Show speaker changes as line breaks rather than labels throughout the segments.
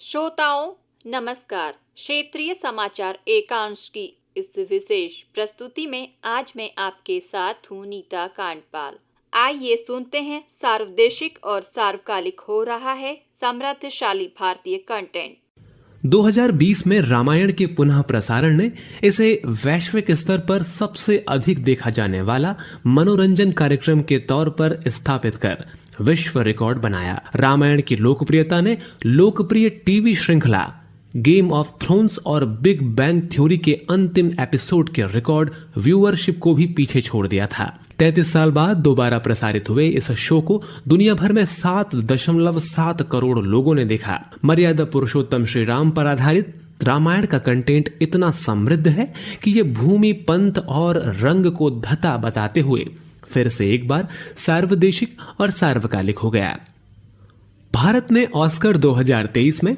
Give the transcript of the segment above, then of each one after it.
श्रोताओं नमस्कार। क्षेत्रीय समाचार एकांश की इस विशेष प्रस्तुति में आज मैं आपके साथ हूँ नीता कांडपाल। आइए सुनते हैं सार्वदेशिक और सार्वकालिक हो रहा है समृद्धशाली भारतीय कंटेंट।
2020 में रामायण के पुनः प्रसारण ने इसे वैश्विक स्तर पर सबसे अधिक देखा जाने वाला मनोरंजन कार्यक्रम के तौर पर स्थापित कर विश्व रिकॉर्ड बनाया। रामायण की लोकप्रियता ने लोकप्रिय टीवी श्रृंखला गेम ऑफ थ्रोन्स और बिग बैंग थ्योरी के अंतिम एपिसोड के रिकॉर्ड व्यूअरशिप को भी पीछे छोड़ दिया था। 33 साल बाद दोबारा प्रसारित हुए इस शो को दुनिया भर में 7.7 करोड़ लोगों ने देखा। मर्यादा पुरुषोत्तम श्री राम पर आधारित रामायण का कंटेंट इतना समृद्ध है कि ये भूमि, पंथ और रंग को धता बताते हुए फिर से एक बार सार्वदेशिक और सार्वकालिक हो गया। भारत ने ऑस्कर 2023 में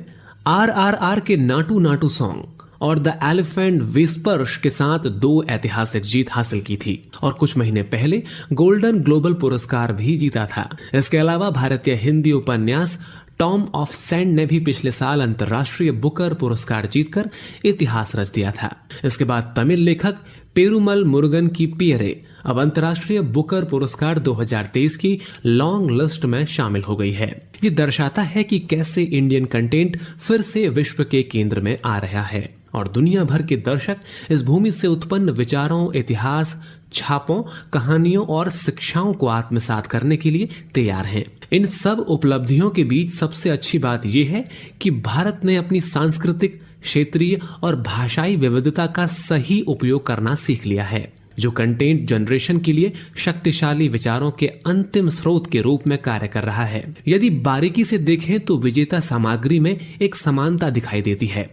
RRR के नाटू नाटू सॉन्ग और द एलिफेंट विस्पर्स के साथ 2 ऐतिहासिक जीत हासिल की थी और कुछ महीने पहले गोल्डन ग्लोबल पुरस्कार भी जीता था। इसके अलावा भारतीय हिंदी उपन्यास टॉम ऑफ सेंड ने भी पिछले साल अंतर्राष्ट्रीय बुकर पुरस्कार जीतकर इतिहास रच दिया था। इसके बाद तमिल लेखक पेरुमल मुरुगन की पियरे अब अंतर्राष्ट्रीय बुकर पुरस्कार 2023 की लॉन्ग लिस्ट में शामिल हो गई है। ये दर्शाता है कि कैसे इंडियन कंटेंट फिर से विश्व के केंद्र में आ रहा है और दुनिया भर के दर्शक इस भूमि से उत्पन्न विचारों, इतिहास, छापों, कहानियों और शिक्षाओं को आत्मसात करने के लिए तैयार हैं। इन सब उपलब्धियों के बीच सबसे अच्छी बात यह है कि भारत ने अपनी सांस्कृतिक, क्षेत्रीय और भाषाई विविधता का सही उपयोग करना सीख लिया है, जो कंटेंट जनरेशन के लिए शक्तिशाली विचारों के अंतिम स्रोत के रूप में कार्य कर रहा है। यदि बारीकी से देखें तो विजेता सामग्री में एक समानता दिखाई देती है,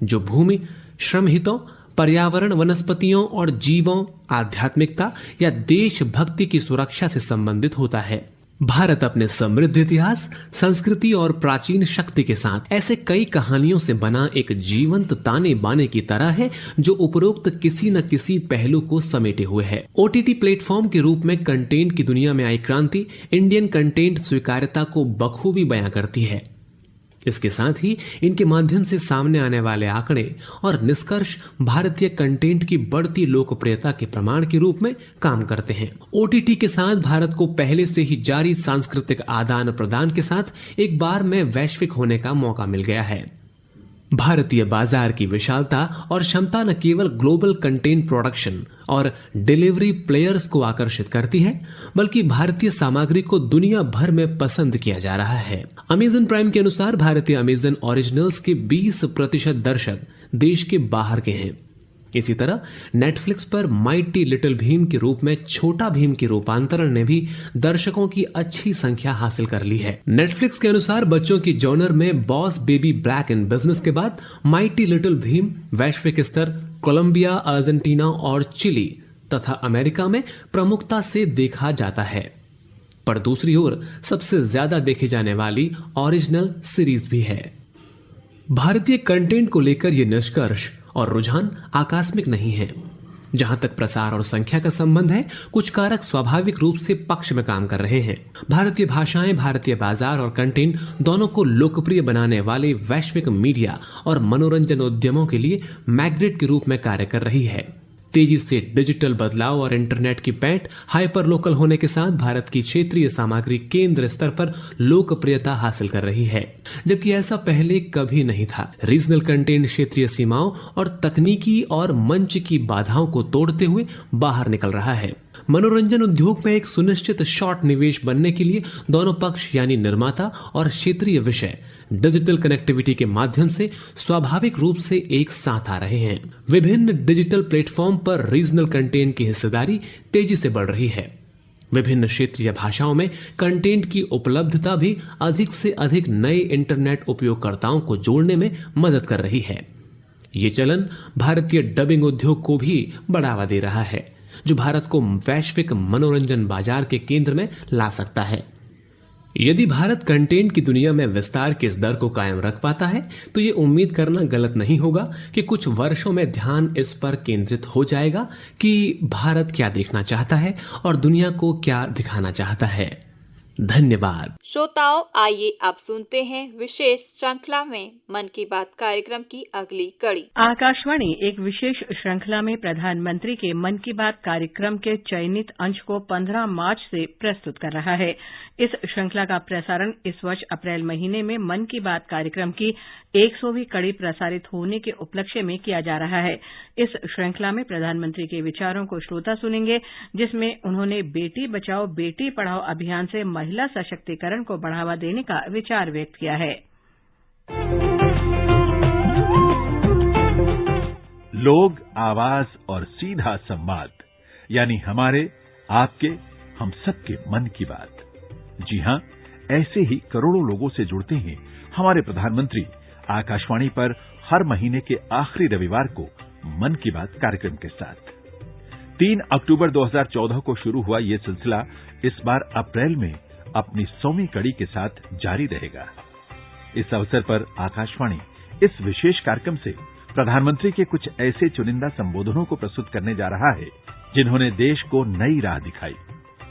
जो भूमि, श्रम हितों, पर्यावरण, वनस्पतियों और जीवों, आध्यात्मिकता या देशभक्ति की सुरक्षा से संबंधित होता है। भारत अपने समृद्ध इतिहास, संस्कृति और प्राचीन शक्ति के साथ ऐसे कई कहानियों से बना एक जीवंत ताने बाने की तरह है, जो उपरोक्त किसी न किसी पहलू को समेटे हुए है। OTT प्लेटफॉर्म के रूप में कंटेंट की दुनिया में आई क्रांति इंडियन कंटेंट स्वीकार्यता को बखूबी बयां करती है। इसके साथ ही इनके माध्यम से सामने आने वाले आंकड़े और निष्कर्ष भारतीय कंटेंट की बढ़ती लोकप्रियता के प्रमाण के रूप में काम करते हैं। OTT के साथ भारत को पहले से ही जारी सांस्कृतिक आदान प्रदान के साथ एक बार में वैश्विक होने का मौका मिल गया है। भारतीय बाजार की विशालता और क्षमता न केवल ग्लोबल कंटेंट प्रोडक्शन और डिलीवरी प्लेयर्स को आकर्षित करती है, बल्कि भारतीय सामग्री को दुनिया भर में पसंद किया जा रहा है। अमेज़न प्राइम के अनुसार भारतीय अमेज़न ओरिजिनल्स के 20% दर्शक देश के बाहर के हैं। इसी तरह नेटफ्लिक्स पर माइटी लिटिल भीम के रूप में छोटा भीम के रूपांतरण ने भी दर्शकों की अच्छी संख्या हासिल कर ली है। नेटफ्लिक्स के अनुसार बच्चों की जॉनर में boss baby black in business के बाद माइटी लिटिल भीम वैश्विक स्तर कोलंबिया, अर्जेंटीना और चिली तथा अमेरिका में प्रमुखता से देखा जाता है। पर दूसरी ओर सबसे ज्यादा देखी जाने वाली ओरिजिनल सीरीज भी है। भारतीय कंटेंट को लेकर यह निष्कर्ष और रुझान आकस्मिक नहीं है। जहां तक प्रसार और संख्या का संबंध है, कुछ कारक स्वाभाविक रूप से पक्ष में काम कर रहे हैं। भारतीय भाषाएं, भारतीय बाजार और कंटेंट दोनों को लोकप्रिय बनाने वाले वैश्विक मीडिया और मनोरंजन उद्यमों के लिए मैग्नेट के रूप में कार्य कर रही है। तेजी से डिजिटल बदलाव और इंटरनेट की पैठ हाइपर लोकल होने के साथ भारत की क्षेत्रीय सामग्री केंद्र स्तर पर लोकप्रियता हासिल कर रही है, जबकि ऐसा पहले कभी नहीं था। रीजनल कंटेंट क्षेत्रीय सीमाओं और तकनीकी और मंच की बाधाओं को तोड़ते हुए बाहर निकल रहा है। मनोरंजन उद्योग में एक सुनिश्चित शॉर्ट निवेश बनने के लिए दोनों पक्ष यानी निर्माता और क्षेत्रीय विषय डिजिटल कनेक्टिविटी के माध्यम से स्वाभाविक रूप से एक साथ आ रहे हैं। विभिन्न डिजिटल प्लेटफॉर्म पर रीजनल कंटेंट की हिस्सेदारी तेजी से बढ़ रही है। विभिन्न क्षेत्रीय भाषाओं में कंटेंट की उपलब्धता भी अधिक से अधिक नए इंटरनेट उपयोगकर्ताओं को जोड़ने में मदद कर रही है। ये चलन भारतीय डबिंग उद्योग को भी बढ़ावा दे रहा है, जो भारत को वैश्विक मनोरंजन बाजार के केंद्र में ला सकता है। यदि भारत कंटेंट की दुनिया में विस्तार के इस दर को कायम रख पाता है, तो ये उम्मीद करना गलत नहीं होगा कि कुछ वर्षों में ध्यान इस पर केंद्रित हो जाएगा कि भारत क्या देखना चाहता है और दुनिया को क्या दिखाना चाहता है। धन्यवाद।
श्रोताओं, आइए अब सुनते हैं विशेष श्रृंखला में मन की बात कार्यक्रम की अगली कड़ी।
आकाशवाणी एक विशेष श्रृंखला में प्रधानमंत्री के मन की बात कार्यक्रम के चयनित अंश को 15 मार्च से प्रस्तुत कर रहा है। इस श्रृंखला का प्रसारण इस वर्ष अप्रैल महीने में मन की बात कार्यक्रम की 100वीं कड़ी प्रसारित होने के उपलक्ष्य में किया जा रहा है। इस श्रृंखला में प्रधानमंत्री के विचारों को श्रोता सुनेंगे, जिसमें उन्होंने बेटी बचाओ बेटी पढ़ाओ अभियान से महिला सशक्तिकरण को बढ़ावा देने का विचार व्यक्त किया है।
लोग, आवाज और सीधा संवाद, यानी हमारे, आपके, हम सबके मन की बात। जी हां, ऐसे ही करोड़ों लोगों से जुड़ते हैं हमारे प्रधानमंत्री आकाशवाणी पर हर महीने के आखिरी रविवार को मन की बात कार्यक्रम के साथ। 3 अक्टूबर 2014 को शुरू हुआ ये सिलसिला इस बार अप्रैल में अपनी 100वीं कड़ी के साथ जारी रहेगा। इस अवसर पर आकाशवाणी इस विशेष कार्यक्रम से प्रधानमंत्री के कुछ ऐसे चुनिंदा संबोधनों को प्रस्तुत करने जा रहा है जिन्होंने देश को नई राह दिखाई।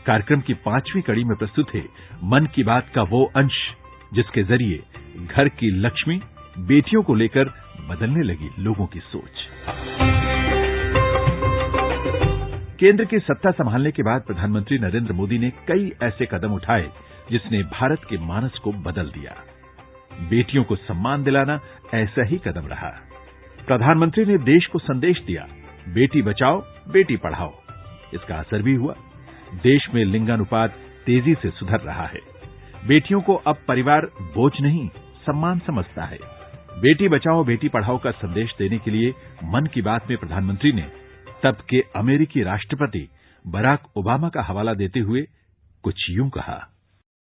कार्यक्रम की 5वीं कड़ी में प्रस्तुत है मन की बात का वो अंश जिसके जरिए घर की लक्ष्मी बेटियों को लेकर बदलने लगी लोगों की सोच। केंद्र की सत्ता संभालने के बाद प्रधानमंत्री नरेंद्र मोदी ने कई ऐसे कदम उठाए जिसने भारत के मानस को बदल दिया। बेटियों को सम्मान दिलाना ऐसा ही कदम रहा। प्रधानमंत्री ने देश को संदेश दिया, बेटी बचाओ बेटी पढ़ाओ। इसका असर भी हुआ। देश में लिंगानुपात तेजी से सुधर रहा है। बेटियों को अब परिवार बोझ नहीं, सम्मान समझता है। बेटी बचाओ बेटी पढ़ाओ का संदेश देने के लिए मन की बात में प्रधानमंत्री ने तब के अमेरिकी राष्ट्रपति बराक ओबामा का हवाला देते हुए कुछ यूं कहा।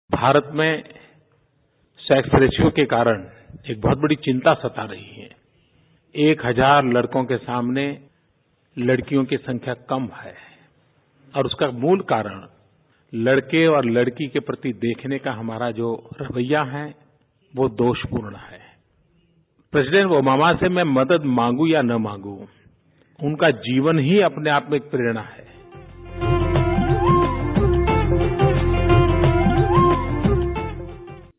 भारत में सेक्स रेशियो के कारण एक बहुत बड़ी चिंता सता रही है। 1000 लड़कों के सामने लड़कियों की संख्या कम है और उसका मूल कारण लड़के और लड़की के प्रति देखने का हमारा जो रवैया है वो दोषपूर्ण है। प्रेसिडेंट ओबामा से मैं मदद मांगू या न मांगू, उनका जीवन ही अपने आप में एक प्रेरणा है।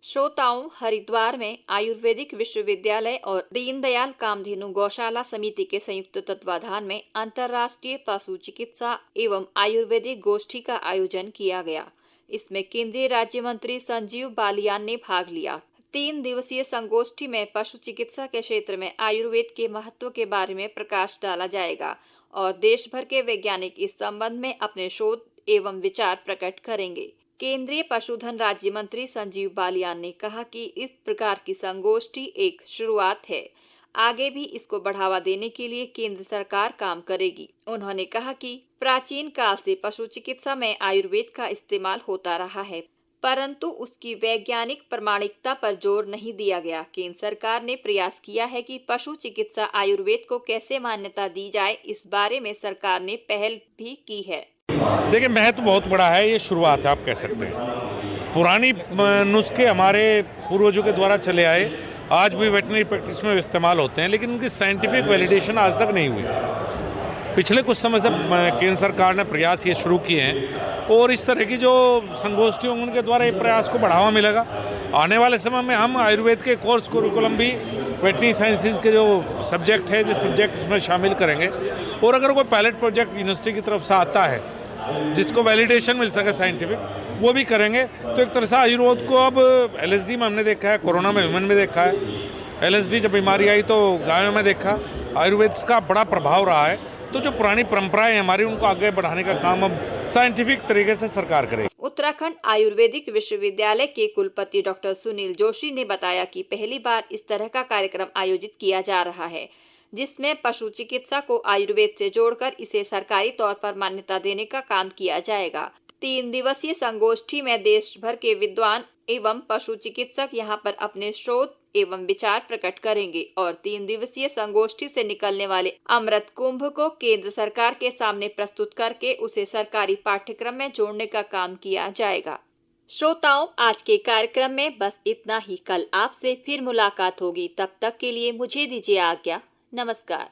श्रोताओं, हरिद्वार में आयुर्वेदिक विश्वविद्यालय और दीनदयाल कामधेनु गौशाला समिति के संयुक्त तत्वाधान में अंतर्राष्ट्रीय पशु चिकित्सा एवं आयुर्वेदिक गोष्ठी का आयोजन किया गया। इसमें केंद्रीय राज्य मंत्री संजीव बालियान ने भाग लिया। 3 दिवसीय संगोष्ठी में पशु चिकित्सा के क्षेत्र में आयुर्वेद के महत्व के बारे में प्रकाश डाला जाएगा और देश भर के वैज्ञानिक इस संबंध में अपने शोध एवं विचार प्रकट करेंगे। केंद्रीय पशुधन राज्य मंत्री संजीव बालियान ने कहा कि इस प्रकार की संगोष्ठी एक शुरुआत है। आगे भी इसको बढ़ावा देने के लिए केंद्र सरकार काम करेगी। उन्होंने कहा कि प्राचीन काल से पशु चिकित्सा में आयुर्वेद का इस्तेमाल होता रहा है, परंतु उसकी वैज्ञानिक प्रमाणिकता पर जोर नहीं दिया गया। केंद्र सरकार ने प्रयास किया है कि पशु चिकित्सा आयुर्वेद को कैसे मान्यता दी जाए, इस बारे में सरकार ने पहल भी की है।
देखिए, महत्व बहुत बड़ा है। ये शुरुआत है, आप कह सकते हैं। पुरानी नुस्खे हमारे पूर्वजों के द्वारा चले आए, आज भी वेटरनरी प्रैक्टिस में इस्तेमाल होते हैं, लेकिन उनकी साइंटिफिक वैलिडेशन आज तक नहीं हुई। पिछले कुछ समय से केंद्र सरकार ने प्रयास ये शुरू किए हैं और इस तरह की जो संगोष्ठी होंगी उनके द्वारा ये प्रयास को बढ़ावा मिलेगा। आने वाले समय में हम आयुर्वेद के कोर्स कुरिकुलम भी वेटरनरी साइंसेज के जो सब्जेक्ट है, जिस सब्जेक्ट उसमें शामिल करेंगे और अगर कोई पायलट प्रोजेक्ट यूनिवर्सिटी की तरफ से आता है जिसको वैलिडेशन मिल सके साइंटिफिक, वो भी करेंगे। तो एक तरह से आयुर्वेद को अब LSD में हमने देखा है, कोरोना में ह्यूमन में देखा है, LSD जब बीमारी आई तो गायों में देखा। आयुर्वेद का बड़ा प्रभाव रहा है। तो जो पुरानी परंपराएं हमारी उनको आगे बढ़ाने का काम अब साइंटिफिक तरीके से सरकार करेगी।
उत्तराखंड आयुर्वेदिक विश्वविद्यालय के कुलपति डॉक्टर सुनील जोशी ने बताया कि पहली बार इस तरह का कार्यक्रम आयोजित किया जा रहा है, जिसमें पशु चिकित्सा को आयुर्वेद से जोड़कर इसे सरकारी तौर पर मान्यता देने का काम किया जाएगा। 3 दिवसीय संगोष्ठी में देश भर के विद्वान एवं पशु चिकित्सक यहाँ पर अपने शोध एवं विचार प्रकट करेंगे और 3 दिवसीय संगोष्ठी से निकलने वाले अमृत कुंभ को केंद्र सरकार के सामने प्रस्तुत करके उसे सरकारी पाठ्यक्रम में जोड़ने का काम किया जाएगा। श्रोताओं, आज के कार्यक्रम में बस इतना ही। कल आपसे फिर मुलाकात होगी। तब तक के लिए मुझे दीजिए आज्ञा। नमस्कार।